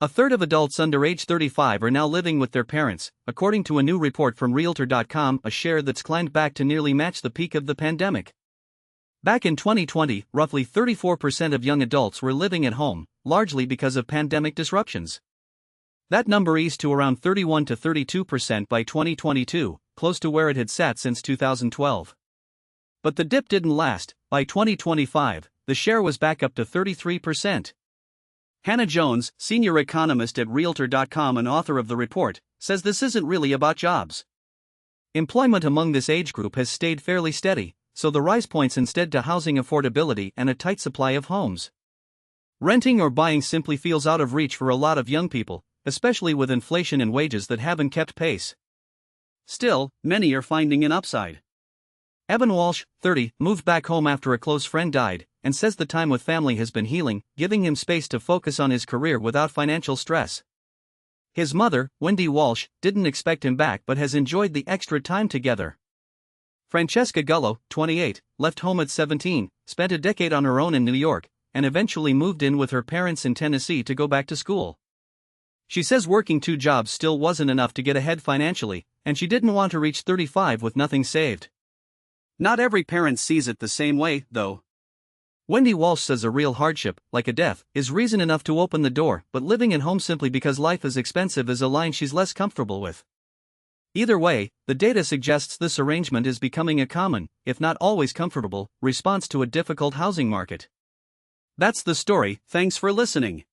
A third of adults under age 35 are now living with their parents, according to a new report from Realtor.com, a share that's climbed back to nearly match the peak of the pandemic. Back in 2020, roughly 34% of young adults were living at home, largely because of pandemic disruptions. That number eased to around 31 to 32% by 2022, close to where it had sat since 2012. But the dip didn't last. By 2025, the share was back up to 33%. Hannah Jones, senior economist at Realtor.com and author of the report, says this isn't really about jobs. Employment among this age group has stayed fairly steady, so the rise points instead to housing affordability and a tight supply of homes. Renting or buying simply feels out of reach for a lot of young people, especially with inflation and wages that haven't kept pace. Still, many are finding an upside. Evan Walsh, 30, moved back home after a close friend died, and says the time with family has been healing, giving him space to focus on his career without financial stress. His mother, Wendy Walsh, didn't expect him back but has enjoyed the extra time together. Francesca Gullo, 28, left home at 17, spent a decade on her own in New York, and eventually moved in with her parents in Tennessee to go back to school. She says working 2 jobs still wasn't enough to get ahead financially, and she didn't want to reach 35 with nothing saved. Not every parent sees it the same way, though. Wendy Walsh says a real hardship, like a death, is reason enough to open the door, but living at home simply because life is expensive is a line she's less comfortable with. Either way, the data suggests this arrangement is becoming a common, if not always comfortable, response to a difficult housing market. That's the story. Thanks for listening.